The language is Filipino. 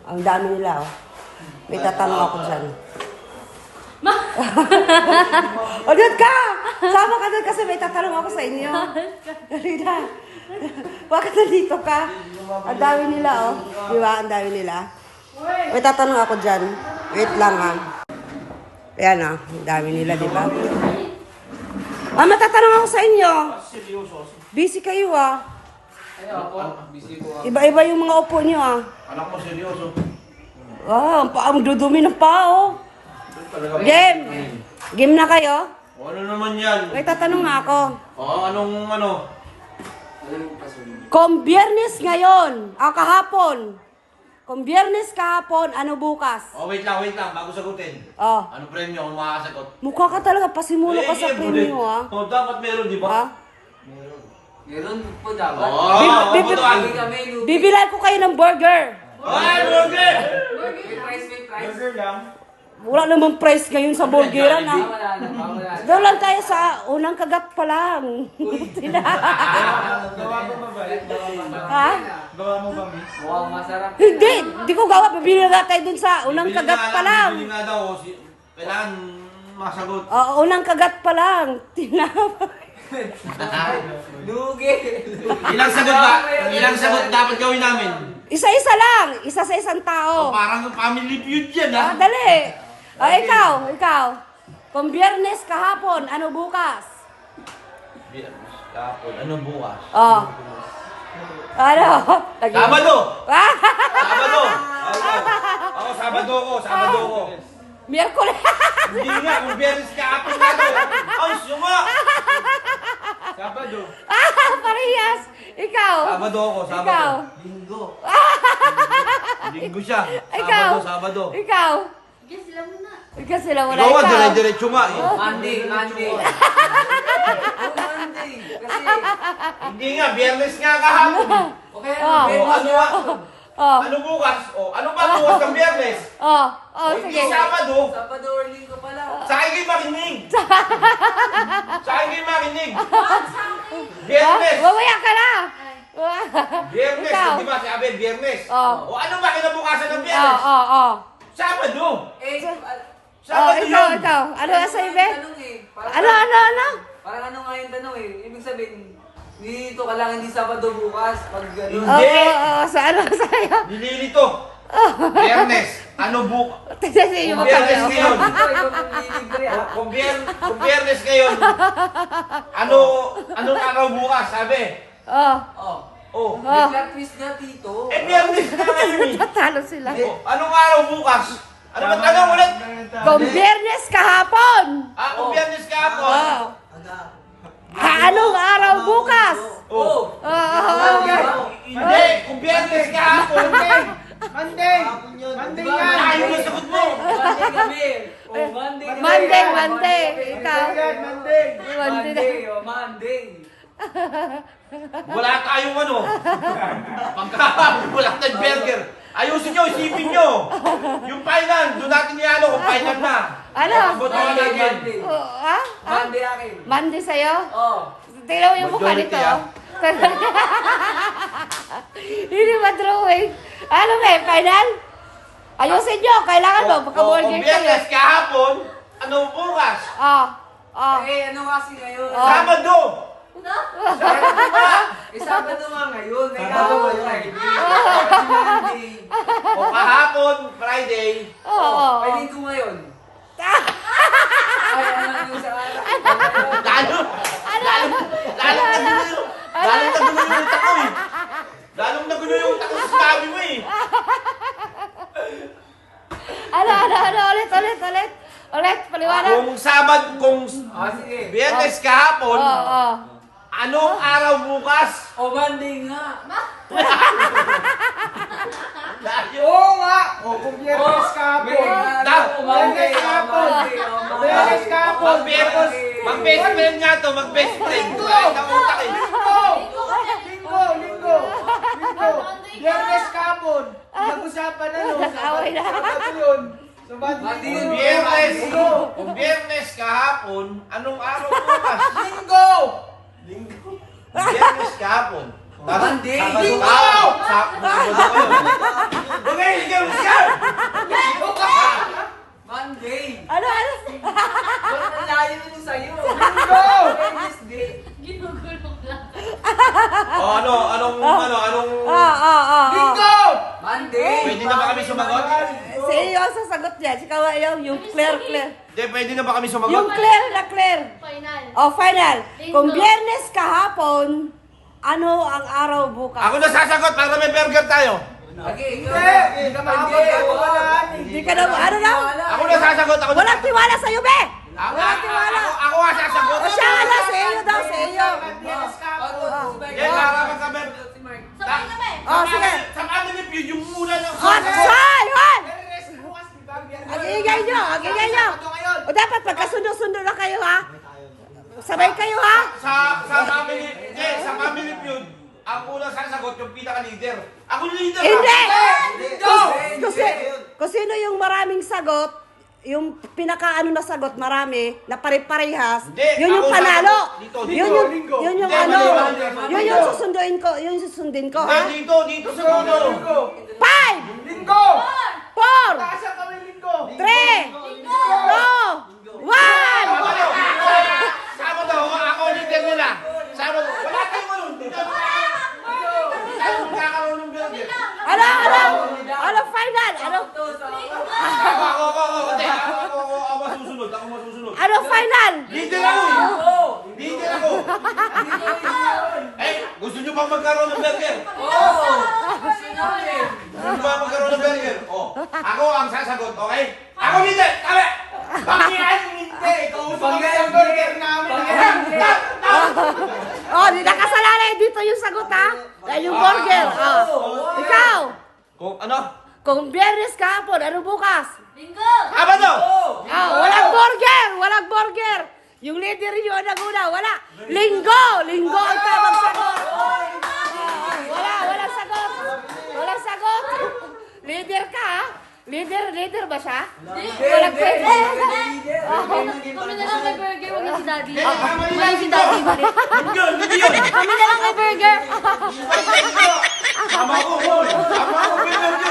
Ang dami nila, oh. May tatanong ako dyan. O, doon ka! Sama ka doon kasi may tatanong ako sa inyo. Dali na. Bakit nandito ka? Ang dami nila, oh. Di ba? Ang dami nila. May tatanong ako dyan. Wait lang, ha. Ayan, ah. Ang dami nila, di ba? Matatanong ako sa inyo. Busy kayo, ah. Iba-iba yung mga upo nyo, ah. Anak mo seryoso. Ang dudumi ng pao. Game! Game na kayo? Ano naman yan? May tatanong nga ako. Anong ano? Kung biyernes ngayon, kahapon. Kung biyernes kahapon, ano bukas? Wait lang, bago sagutin. Ano premyo kung makakasagot? Mukha ka talaga, pasimulo ka sa premyo, ah. Dapat meron, di ba? Meron po dapat. Bibilay ko kayo ng burger. Burger! May price. Burger lang. Wala namang price ngayon sa burgeran, ah. Wala. Doon lang tayo sa unang kagat pa lang. Gawa mo ba ba? Ha? Gawa mo ba, Mi? Mukhang masarap. Hindi ko gawa. Pabili na tayo dun sa unang kagat pa lang. Bibili nga daw. Kailangan masagot. Unang kagat pa lang. Lugi. Ilang sagot ba? Ilang sagot dapat gawin namin? Isa-isa lang. Isa sa isang tao. Parang family feud yan, ha? Dali. Ikaw. Kung biyernes kahapon, ano bukas? Kapon. Ano bukas? Ano? Sabado! Sabado! Ako, Sabado ko. Miyerkules. Hindi nga, kung Biyernes kahapon nga to. Ay, suma! Sabado. Parehas. Ikaw. Sabado ako, Ikaw. Sabado. Linggo siya. Ikaw. Sabado. Ikaw. Ikaw sila muna. Ikaw, Ikaw. dire-diretso nga eh. Monday. Monday. Kasi, Hindi nga, Biyernes nga kahapon. okay, Ano bukas? Ano ba bukas ng Biyernes? Sige. Hindi Sabado. Sabado or Linggo pala. Sa akin kayo makinig. Biyernes. Mamaya ka na. Biyernes, Ikaw. di ba? Sabi, Biyernes. Oh. Ano ba kinabukasan ng Biyernes? Sabado. Sabado yun. Ikaw. Ano nga sa ibe? Ano? Parang ano nga yung tanong eh. Ibig sabihin, dito ka lang hindi Sabado bukas. Pag gano'n. Hindi. Sa ano sa'yo? Nililito. Biyernes. Ano bukas? Tignan niyo yung Kung Biyernes mukha ngayon. Ikaw nililibre ah. Kung Biyernes ngayon. Anong araw bukas? Sabi. Oh. May plot twist nga dito. Biyernes na ngayon. Tatalo sila. Anong araw bukas? Ano ba tanong ulit? Kung biyernes kahapon. Kung Biyernes kahapon. Anong araw bukas? Hindi, kung Biyernes kahapon. Monday nga. Ayaw mo sagot mo. Monday kami. Monday. Monday. Ikaw. Monday. Wala tayong ano. Pagkakapon, wala tayong burger. Ayusin nyo, isipin nyo. Yung final, doon natin iano kung final na. Ano? Botohan natin. Monday akin. Monday sa'yo? Tingnan mo yung mukha nito. Majority, Hindi ba drawing? Ano ba, final? Ayusin nyo, kailangan mo, Kung magka-burger kayo. Biyernes kahapon, ano bukas? Eh, ano kasi ngayon? Sabado! Sabado nga ngayon. May Sabado kahapon ngayon. Friday. O kahapon, Friday. May linggo ngayon. Ay, ano yung sa araw? Lalong nagulo yung utak ko eh. Lalong nagulo yung utak ko sa sabi mo eh. Ulit, paliwanag. Kung Sige. Biyernes kahapon, anong araw bukas? O Monday nga. Oo nga! Kung Biyernes kahapon. Monday kahapon. Biyernes kahapon! Mag-best friend nga to, mag-best friend. Kahit ang utak eh. Linggo. Biyernes kahapon. Nag-usapan na no. Nag-away na. Sabado yun. Monday yun. Kung Biyernes kahapon, anong araw bukas? Linggo! Biyernes kahapon. Monday. Sabado! Okay, ikaw na ba kami sumagot? Si iyo ang sasagot niya. Si Kawayaw, yung Claire. Hindi, pwede na ba kami Yung sumagot? Claire na Claire. Final. Oh, final. Linggo. Kung Biyernes kahapon, ano ang araw bukas? Ako na sasagot para may burger tayo. Okay, Hindi ka makapagkakawalaan. Hindi ka na, ano na? Ako na sasagot. Ako na Walang tiwala sa'yo, be! Ako, Walang tiwala. ako nga sasagot. O siya, ano, sa iyo daw, sa iyo. Biyernes kahapon. Yan, para magkamer. Sabay kami. Oh, sige. Sa family feud, yung mula ng... Oh, say, hon! Biyernes bukas, di ba? Biyernes. Ang ingay nyo, ang ingay nyo. Sabado ngayon. O dapat pagkasundo-sundo na kayo, ha? Sabay kayo, ha? Sa family feud, ang unang sasagot yung pinaka-leader. Ako yung leader. Hindi! Go! Kung sino yung maraming sagot, yung pinaka-ano na sagot, marami, na pare-parehas, Hindi, yun yung ako panalo. sasagot. Dito. Yun yung Hindi, ano, mali. yun yung susunduin ko, yun yung susundin ko, ha? Dito sa dulo. Linggo. 5, Linggo. 4, Taas ang kami linggo. 3, 2, 1! Sabado, ako leader nila. Sabado, wala tayong ano. Tayo magkakaroon ng burger. Ano, final? Ako masusunod. Ano final? Leader ako. Leader ako. Eh, gusto nyo bang magkaroon ng burger? Gusto nyo bang magkaroon ng burger? Oh, ako ang sasagot, okay? Ako leader, kami! Bakit hindi? Ikaw ang burger namin. Oh, di nakasalalay dito yung sagot, ha? Yung burger. Oh. Ikaw, Kung ano? kung Biyernes kahapon, ano bukas? Linggo. Abado! Walang burger. Yung leader nyo naguna, wala. Linggo ang tamang sagot. Walang sagot. Walang sagot. Leader ka, ha? Leader ba siya? Walang pwede. Kami na lang may burger, wag na si Daddy. Eh, kamali Wala si Daddy, balik. Hindi yun! Kami na lang may burger. Tama ko, boy! Tama ko, burger!